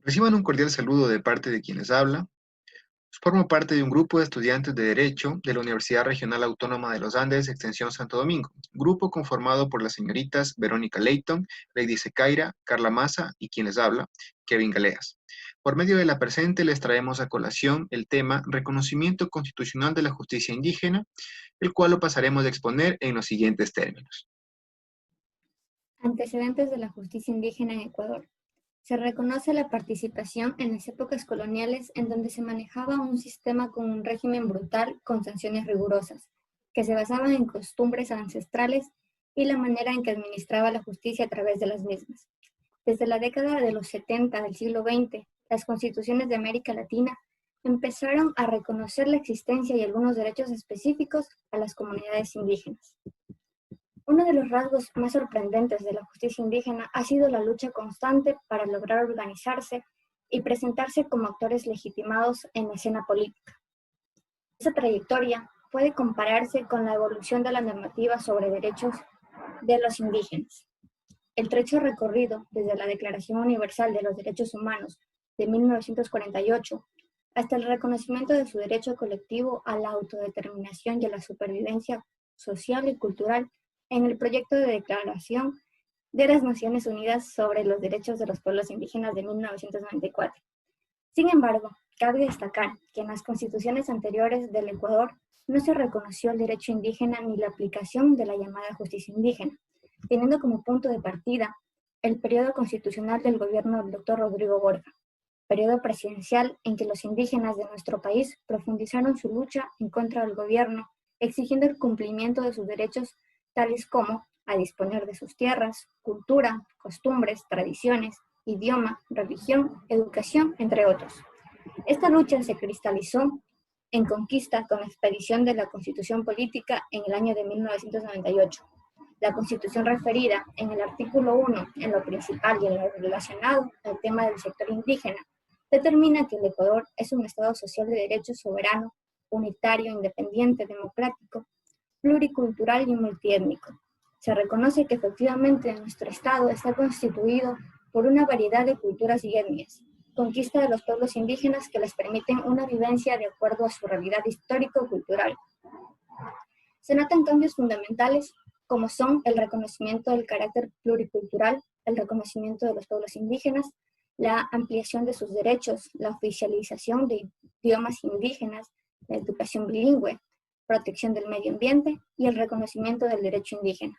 Reciban un cordial saludo de parte de quienes habla. Formo parte de un grupo de estudiantes de Derecho de la Universidad Regional Autónoma de los Andes, Extensión Santo Domingo, grupo conformado por las señoritas Verónica Leighton, Lady Secaira, Carla Maza y quien les habla, Kevin Galeas. Por medio de la presente les traemos a colación el tema Reconocimiento Constitucional de la Justicia Indígena, el cual lo pasaremos a exponer en los siguientes términos. Antecedentes de la justicia indígena en Ecuador. Se reconoce la participación en las épocas coloniales en donde se manejaba un sistema con un régimen brutal con sanciones rigurosas, que se basaban en costumbres ancestrales y la manera en que administraba la justicia a través de las mismas. Desde la década de los 70 del siglo XX, las constituciones de América Latina empezaron a reconocer la existencia y algunos derechos específicos a las comunidades indígenas. Uno de los rasgos más sorprendentes de la justicia indígena ha sido la lucha constante para lograr organizarse y presentarse como actores legitimados en la escena política. Esa trayectoria puede compararse con la evolución de la normativa sobre derechos de los indígenas. El trecho recorrido desde la Declaración Universal de los Derechos Humanos de 1948 hasta el reconocimiento de su derecho colectivo a la autodeterminación y a la supervivencia social y cultural en el proyecto de Declaración de las Naciones Unidas sobre los Derechos de los Pueblos Indígenas de 1994. Sin embargo, cabe destacar que en las constituciones anteriores del Ecuador no se reconoció el derecho indígena ni la aplicación de la llamada justicia indígena, teniendo como punto de partida el periodo constitucional del gobierno del Dr. Rodrigo Borja, periodo presidencial en que los indígenas de nuestro país profundizaron su lucha en contra del gobierno, exigiendo el cumplimiento de sus derechos tales como a disponer de sus tierras, cultura, costumbres, tradiciones, idioma, religión, educación, entre otros. Esta lucha se cristalizó en conquista con la expedición de la Constitución Política en el año de 1998. La Constitución referida en el artículo 1, en lo principal y en lo relacionado al tema del sector indígena, determina que el Ecuador es un Estado social de derecho soberano, unitario, independiente, democrático, pluricultural y multiétnico. Se reconoce que efectivamente nuestro Estado está constituido por una variedad de culturas y etnias, conquista de los pueblos indígenas que les permiten una vivencia de acuerdo a su realidad histórico-cultural. Se notan cambios fundamentales como son el reconocimiento del carácter pluricultural, el reconocimiento de los pueblos indígenas, la ampliación de sus derechos, la oficialización de idiomas indígenas, la educación bilingüe, protección del medio ambiente y el reconocimiento del derecho indígena.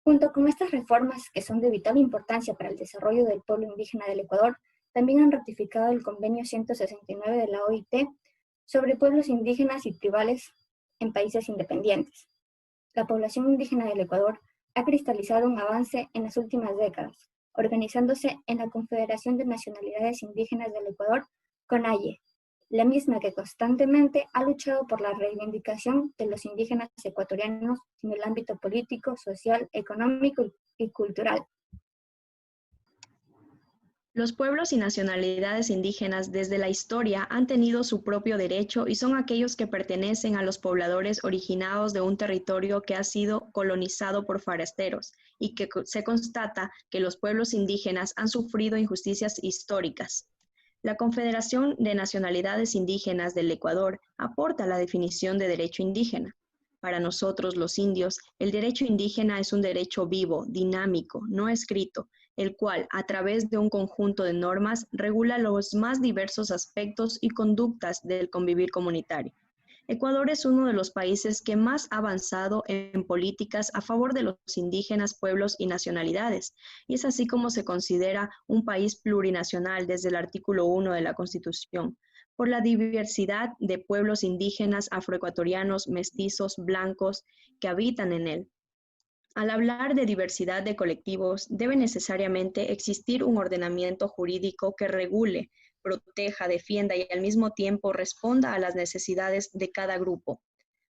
Junto con estas reformas, que son de vital importancia para el desarrollo del pueblo indígena del Ecuador, también han ratificado el Convenio 169 de la OIT sobre pueblos indígenas y tribales en países independientes. La población indígena del Ecuador ha cristalizado un avance en las últimas décadas, organizándose en la Confederación de Nacionalidades Indígenas del Ecuador, CONAIE, la misma que constantemente ha luchado por la reivindicación de los indígenas ecuatorianos en el ámbito político, social, económico y cultural. Los pueblos y nacionalidades indígenas desde la historia han tenido su propio derecho y son aquellos que pertenecen a los pobladores originados de un territorio que ha sido colonizado por forasteros y que se constata que los pueblos indígenas han sufrido injusticias históricas. La Confederación de Nacionalidades Indígenas del Ecuador aporta la definición de derecho indígena. Para nosotros, los indios, el derecho indígena es un derecho vivo, dinámico, no escrito, el cual, a través de un conjunto de normas, regula los más diversos aspectos y conductas del convivir comunitario. Ecuador es uno de los países que más ha avanzado en políticas a favor de los indígenas, pueblos y nacionalidades, y es así como se considera un país plurinacional desde el artículo 1 de la Constitución, por la diversidad de pueblos indígenas, afroecuatorianos, mestizos, blancos que habitan en él. Al hablar de diversidad de colectivos, debe necesariamente existir un ordenamiento jurídico que regule, proteja, defienda y al mismo tiempo responda a las necesidades de cada grupo.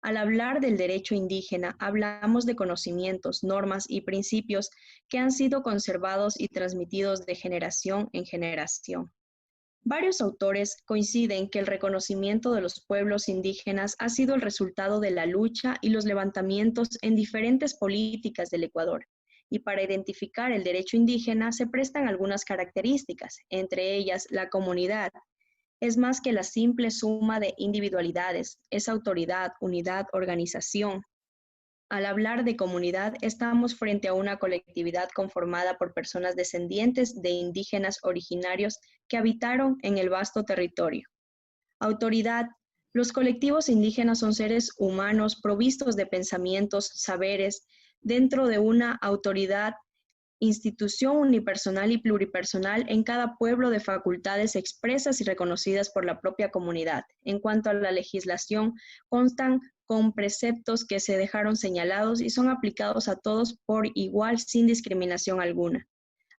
Al hablar del derecho indígena, hablamos de conocimientos, normas y principios que han sido conservados y transmitidos de generación en generación. Varios autores coinciden que el reconocimiento de los pueblos indígenas ha sido el resultado de la lucha y los levantamientos en diferentes políticas del Ecuador, y para identificar el derecho indígena se prestan algunas características, entre ellas la comunidad. Es más que la simple suma de individualidades, es autoridad, unidad, organización. Al hablar de comunidad, estamos frente a una colectividad conformada por personas descendientes de indígenas originarios que habitaron en el vasto territorio. Autoridad. Los colectivos indígenas son seres humanos provistos de pensamientos, saberes, dentro de una autoridad, institución unipersonal y pluripersonal en cada pueblo de facultades expresas y reconocidas por la propia comunidad. En cuanto a la legislación, constan con preceptos que se dejaron señalados y son aplicados a todos por igual sin discriminación alguna.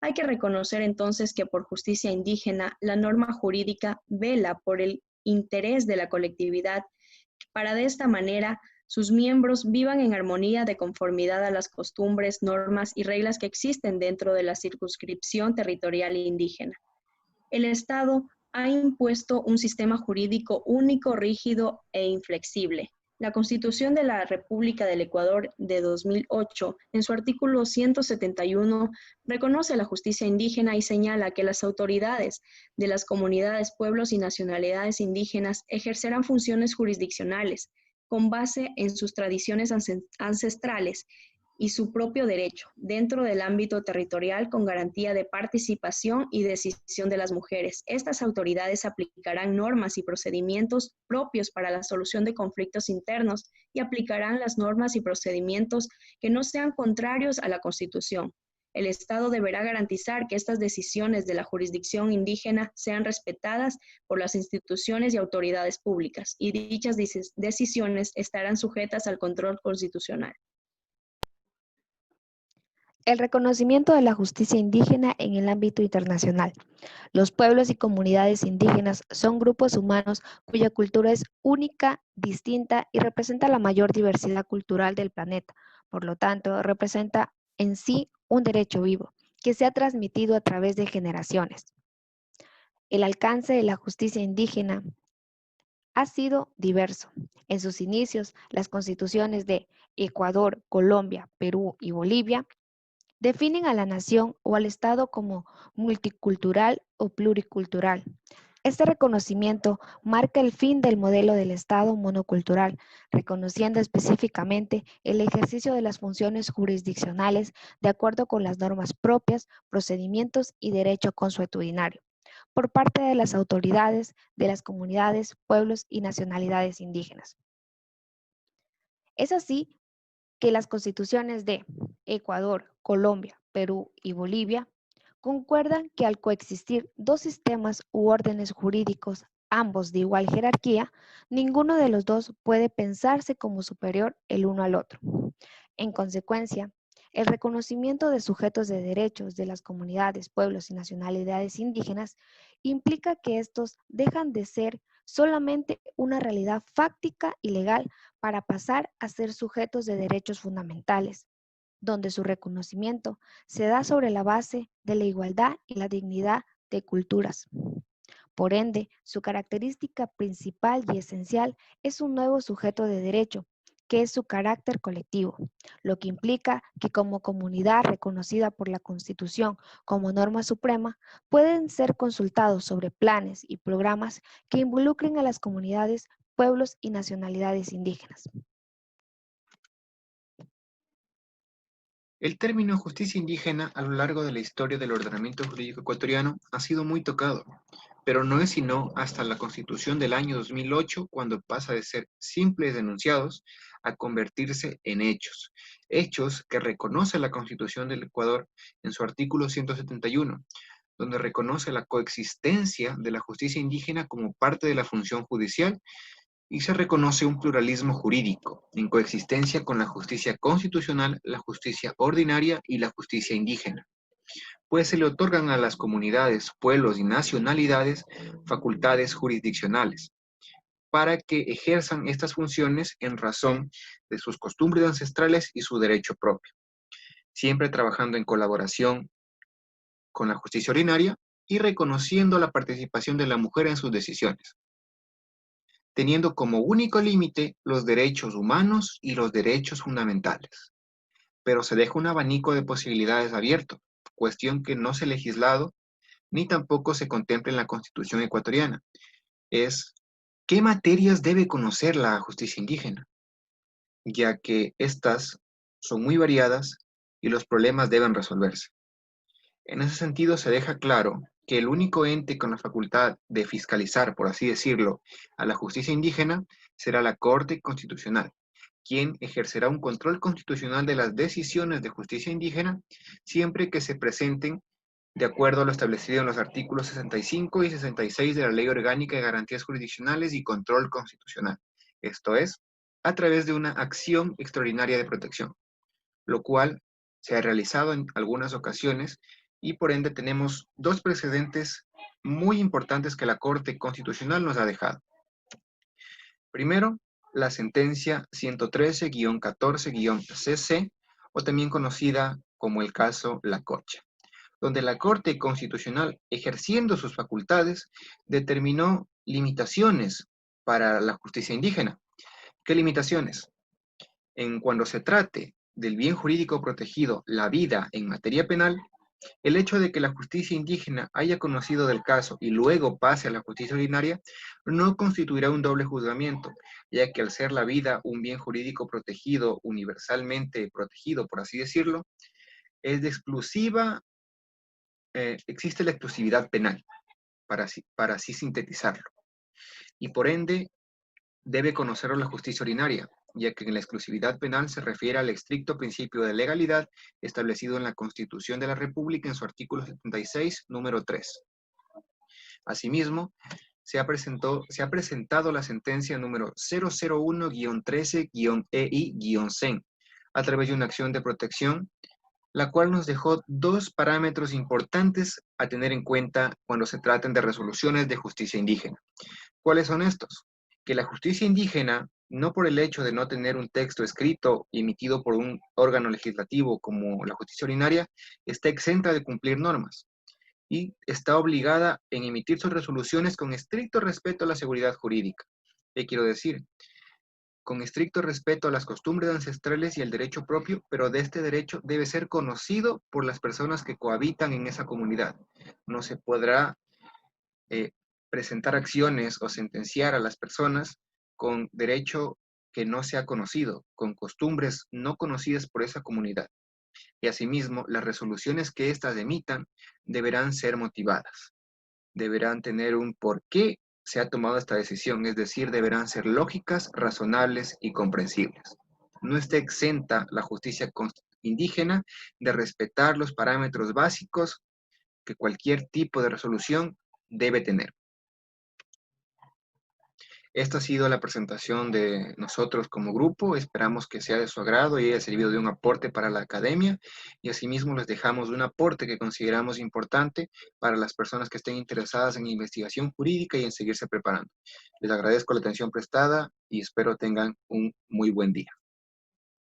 Hay que reconocer entonces que por justicia indígena, la norma jurídica vela por el interés de la colectividad para de esta manera sus miembros vivan en armonía de conformidad a las costumbres, normas y reglas que existen dentro de la circunscripción territorial indígena. El Estado ha impuesto un sistema jurídico único, rígido e inflexible. La Constitución de la República del Ecuador de 2008, en su artículo 171, reconoce la justicia indígena y señala que las autoridades de las comunidades, pueblos y nacionalidades indígenas ejercerán funciones jurisdiccionales con base en sus tradiciones ancestrales y su propio derecho, dentro del ámbito territorial con garantía de participación y decisión de las mujeres. Estas autoridades aplicarán normas y procedimientos propios para la solución de conflictos internos y aplicarán las normas y procedimientos que no sean contrarios a la Constitución. El Estado deberá garantizar que estas decisiones de la jurisdicción indígena sean respetadas por las instituciones y autoridades públicas, y dichas decisiones estarán sujetas al control constitucional. El reconocimiento de la justicia indígena en el ámbito internacional. Los pueblos y comunidades indígenas son grupos humanos cuya cultura es única, distinta y representa la mayor diversidad cultural del planeta. Por lo tanto, representa en sí un derecho vivo que se ha transmitido a través de generaciones. El alcance de la justicia indígena ha sido diverso. En sus inicios, las constituciones de Ecuador, Colombia, Perú y Bolivia definen a la nación o al Estado como multicultural o pluricultural. Este reconocimiento marca el fin del modelo del Estado monocultural, reconociendo específicamente el ejercicio de las funciones jurisdiccionales de acuerdo con las normas propias, procedimientos y derecho consuetudinario, por parte de las autoridades de las comunidades, pueblos y nacionalidades indígenas. Es así que las constituciones de Ecuador, Colombia, Perú y Bolivia concuerdan que al coexistir dos sistemas u órdenes jurídicos, ambos de igual jerarquía, ninguno de los dos puede pensarse como superior el uno al otro. En consecuencia, el reconocimiento de sujetos de derechos de las comunidades, pueblos y nacionalidades indígenas implica que estos dejan de ser solamente una realidad fáctica y legal para pasar a ser sujetos de derechos fundamentales, donde su reconocimiento se da sobre la base de la igualdad y la dignidad de culturas. Por ende, su característica principal y esencial es un nuevo sujeto de derecho, que es su carácter colectivo, lo que implica que como comunidad reconocida por la Constitución como norma suprema, pueden ser consultados sobre planes y programas que involucren a las comunidades, pueblos y nacionalidades indígenas. El término justicia indígena a lo largo de la historia del ordenamiento jurídico ecuatoriano ha sido muy tocado, pero no es sino hasta la Constitución del año 2008 cuando pasa de ser simples enunciados a convertirse en hechos. Hechos que reconoce la Constitución del Ecuador en su artículo 171, donde reconoce la coexistencia de la justicia indígena como parte de la función judicial y se reconoce un pluralismo jurídico en coexistencia con la justicia constitucional, la justicia ordinaria y la justicia indígena, pues se le otorgan a las comunidades, pueblos y nacionalidades facultades jurisdiccionales para que ejerzan estas funciones en razón de sus costumbres ancestrales y su derecho propio, siempre trabajando en colaboración con la justicia ordinaria y reconociendo la participación de la mujer en sus decisiones, teniendo como único límite los derechos humanos y los derechos fundamentales. pero se deja un abanico de posibilidades abierto, cuestión que no se ha legislado ni tampoco se contempla en la Constitución ecuatoriana. Es, ¿qué materias debe conocer la justicia indígena? Ya que estas son muy variadas y los problemas deben resolverse. En ese sentido, se deja claro que el único ente con la facultad de fiscalizar, por así decirlo, a la justicia indígena será la Corte Constitucional, quien ejercerá un control constitucional de las decisiones de justicia indígena siempre que se presenten de acuerdo a lo establecido en los artículos 65 y 66 de la Ley Orgánica de Garantías Jurisdiccionales y Control Constitucional. Esto es, a través de una acción extraordinaria de protección, lo cual se ha realizado en algunas ocasiones y por ende tenemos dos precedentes muy importantes que la Corte Constitucional nos ha dejado. Primero, la sentencia 113-14-CC, o también conocida como el caso La Cocha, donde la Corte Constitucional, ejerciendo sus facultades, determinó limitaciones para la justicia indígena. ¿Qué limitaciones? En cuando se trate del bien jurídico protegido, la vida en materia penal, el hecho de que la justicia indígena haya conocido del caso y luego pase a la justicia ordinaria no constituirá un doble juzgamiento, ya que al ser la vida un bien jurídico protegido, universalmente protegido, por así decirlo, es de exclusiva, existe la exclusividad penal, para así sintetizarlo. Y por ende, debe conocerlo la justicia ordinaria, ya que en la exclusividad penal se refiere al estricto principio de legalidad establecido en la Constitución de la República en su artículo 76, número 3. Asimismo, se ha presentado la sentencia número 001-13-EI-CEN a través de una acción de protección, la cual nos dejó dos parámetros importantes a tener en cuenta cuando se traten de resoluciones de justicia indígena. ¿Cuáles son estos? Que la justicia indígena, no por el hecho de no tener un texto escrito emitido por un órgano legislativo como la justicia ordinaria, está exenta de cumplir normas y está obligada en emitir sus resoluciones con estricto respeto a la seguridad jurídica. ¿Qué quiero decir? Con estricto respeto a las costumbres ancestrales y el derecho propio, pero de este derecho debe ser conocido por las personas que cohabitan en esa comunidad. No se podrá presentar acciones o sentenciar a las personas con derecho que no sea conocido, con costumbres no conocidas por esa comunidad. Y asimismo, las resoluciones que éstas emitan deberán ser motivadas, deberán tener un por qué se ha tomado esta decisión, es decir, deberán ser lógicas, razonables y comprensibles. No está exenta la justicia indígena de respetar los parámetros básicos que cualquier tipo de resolución debe tener. Esta ha sido la presentación de nosotros como grupo. Esperamos que sea de su agrado y haya servido de un aporte para la academia. Y asimismo les dejamos un aporte que consideramos importante para las personas que estén interesadas en investigación jurídica y en seguirse preparando. Les agradezco la atención prestada y espero tengan un muy buen día.